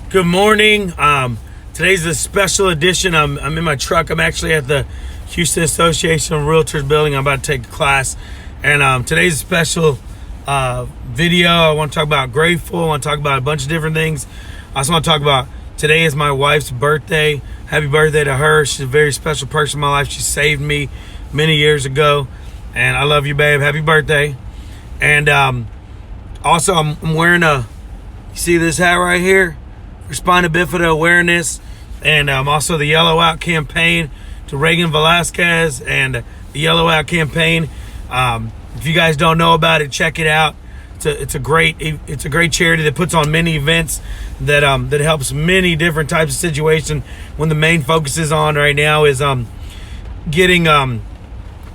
Good morning. Today's a special edition. I'm in my truck. I'm actually at the Houston Association of Realtors building. I'm about to take a class. And today's a special video. I want to talk about grateful. I want to talk about a bunch of different things. I also want to talk about today is my wife's birthday. Happy birthday to her. She's a very special person in my life. She saved me many years ago. And I love you, babe. Happy birthday. And also, I'm wearing you see this hat right here? For spina bifida awareness. And also the Yellow Out campaign to Reagan Velasquez and the Yellow Out campaign. If you guys don't know about it, check it out. It's a great charity that puts on many events that helps many different types of situations. When the main focus is on right now is getting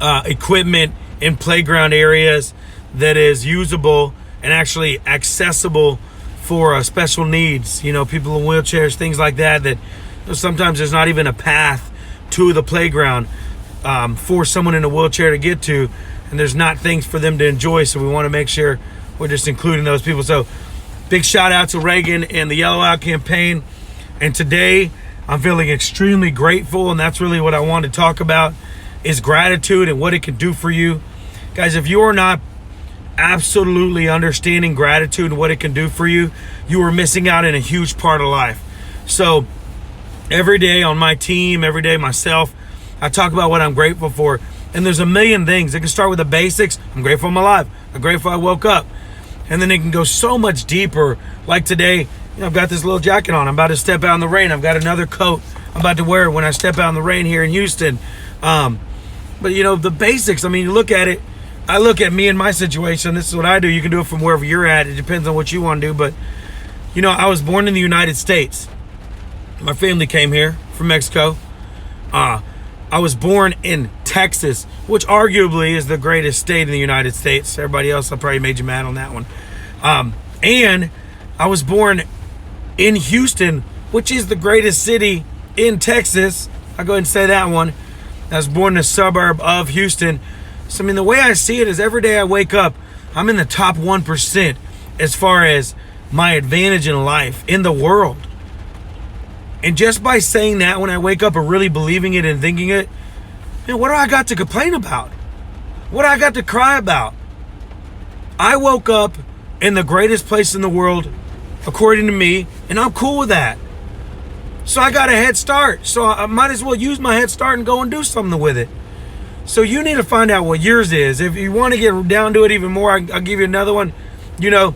equipment in playground areas that is usable and actually accessible for special needs. You know, people in wheelchairs, things like that. That sometimes there's not even a path to the playground for someone in a wheelchair to get to, and there's not things for them to enjoy. So we want to make sure we're just including those people. So big shout out to Reagan and the Yellow Out campaign. And today I'm feeling extremely grateful, and that's really what I want to talk about is gratitude and what it can do for you. Guys, if you are not absolutely understanding gratitude and what it can do for you, you are missing out in a huge part of life. So every day on my team, every day myself, I talk about what I'm grateful for. And there's a million things. It can start with the basics. I'm grateful I'm alive. I'm grateful I woke up. And then it can go so much deeper. Like today, I've got this little jacket on. I'm about to step out in the rain. I've got another coat I'm about to wear when I step out in the rain here in Houston. But the basics, you look at it. I look at me and my situation. This is what I do. You can do it from wherever you're at. It depends on what you want to do. But, I was born in the United States. My family came here from Mexico. I was born in Texas, which arguably is the greatest state in the United States. Everybody else, I probably made you mad on that one. And I was born in Houston, which is the greatest city in Texas. I'll go ahead and say that one. I was born in a suburb of Houston. So, the way I see it is every day I wake up, I'm in the top 1% as far as my advantage in life, in the world. And just by saying that when I wake up and really believing it and thinking it, what do I got to complain about? What do I got to cry about? I woke up in the greatest place in the world, according to me, and I'm cool with that. So I got a head start. So I might as well use my head start and go and do something with it. So you need to find out what yours is. If you want to get down to it even more, I'll give you another one. You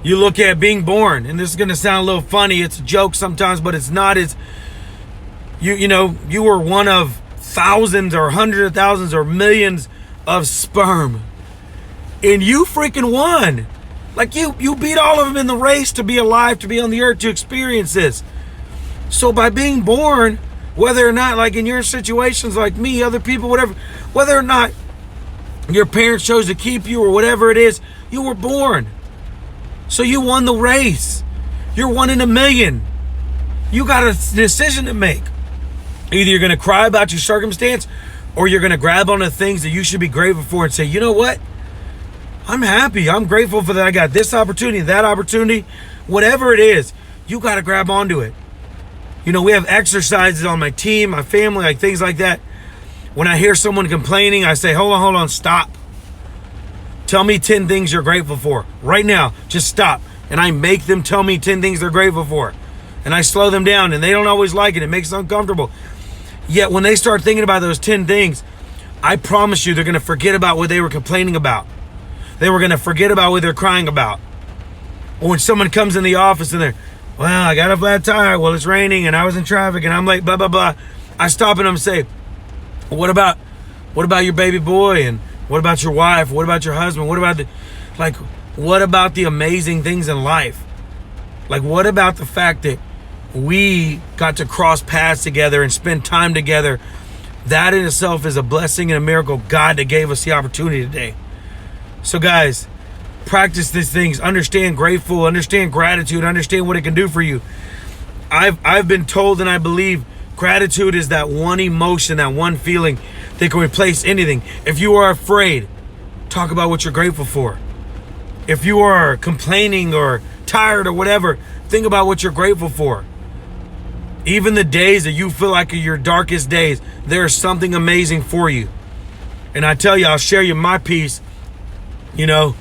look at being born, and this is going to sound a little funny. It's a joke sometimes, but it's not. It's you were one of thousands or hundreds of thousands or millions of sperm, and you freaking won. Like you beat all of them in the race to be alive, to be on the earth, to experience this. So by being born, whether or not, like in your situations, like me, other people, whatever, whether or not your parents chose to keep you or whatever it is, you were born. So you won the race. You're one in a million. You got a decision to make. Either you're going to cry about your circumstance, or you're going to grab on the things that you should be grateful for and say, you know what? I'm happy. I'm grateful for that. I got this opportunity, that opportunity. Whatever it is, you got to grab onto it. We have exercises on my team, my family, like things like that. When I hear someone complaining, I say, hold on, stop. Tell me 10 things you're grateful for. Right now, just stop. And I make them tell me 10 things they're grateful for. And I slow them down, and they don't always like it. It makes them uncomfortable. Yet when they start thinking about those 10 things, I promise you they're going to forget about what they were complaining about. They were going to forget about what they're crying about. Or when someone comes in the office and they're, well, I got a flat tire. Well, it's raining and I was in traffic and I'm late, blah, blah, blah. I stop and I'm say, what about your baby boy? And what about your wife? What about your husband? What about the amazing things in life? Like, what about the fact that we got to cross paths together and spend time together? That in itself is a blessing and a miracle. God that gave us the opportunity today. So guys, practice these things. Understand grateful, understand gratitude, understand what it can do for you. I've been told, and I believe gratitude is that one emotion, that one feeling that can replace anything. If you are afraid, talk about what you're grateful for. If you are complaining or tired or whatever, think about what you're grateful for. Even the days that you feel like are your darkest days, there's something amazing for you. And I tell you, I'll share you my piece. You know,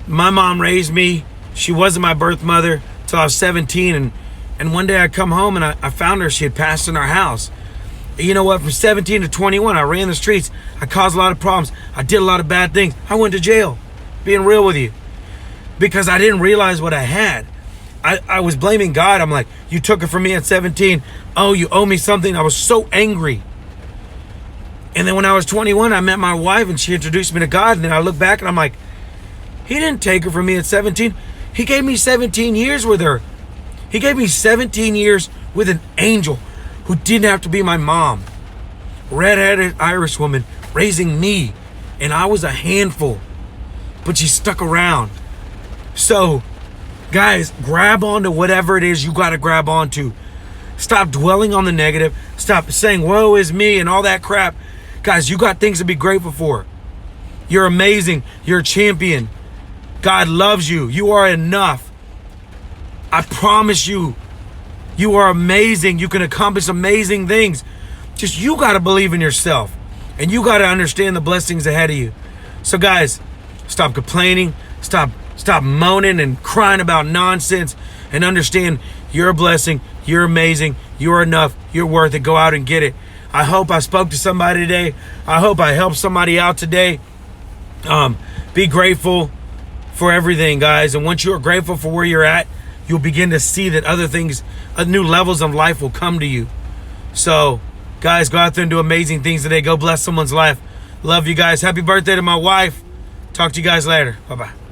my mom raised me. She wasn't my birth mother till I was 17. And one day I come home and I found her. She had passed in our house. You know what? From 17 to 21, I ran the streets. I caused a lot of problems. I did a lot of bad things. I went to jail, being real with you, because I didn't realize what I had. I was blaming God. I'm like, you took it from me at 17. Oh, you owe me something. I was so angry. And then when I was 21, I met my wife and she introduced me to God. And then I look back and I'm like, he didn't take her from me at 17. He gave me 17 years with her. He gave me 17 years with an angel who didn't have to be my mom. Red-headed Irish woman raising me. And I was a handful. But she stuck around. So, guys, grab onto whatever it is you got to grab onto. Stop dwelling on the negative. Stop saying, woe is me and all that crap. Guys, you got things to be grateful for. You're amazing. You're a champion. God loves you. You are enough. I promise you, you are amazing. You can accomplish amazing things. Just you got to believe in yourself. And you got to understand the blessings ahead of you. So, guys, stop complaining. Stop moaning and crying about nonsense, and understand you're a blessing. You're amazing. You're enough. You're worth it. Go out and get it. I hope I spoke to somebody today. I hope I helped somebody out today. Be grateful for everything, guys. And once you're grateful for where you're at, you'll begin to see that other things, new levels of life will come to you. So, guys, go out there and do amazing things today. Go bless someone's life. Love you guys. Happy birthday to my wife. Talk to you guys later. Bye-bye.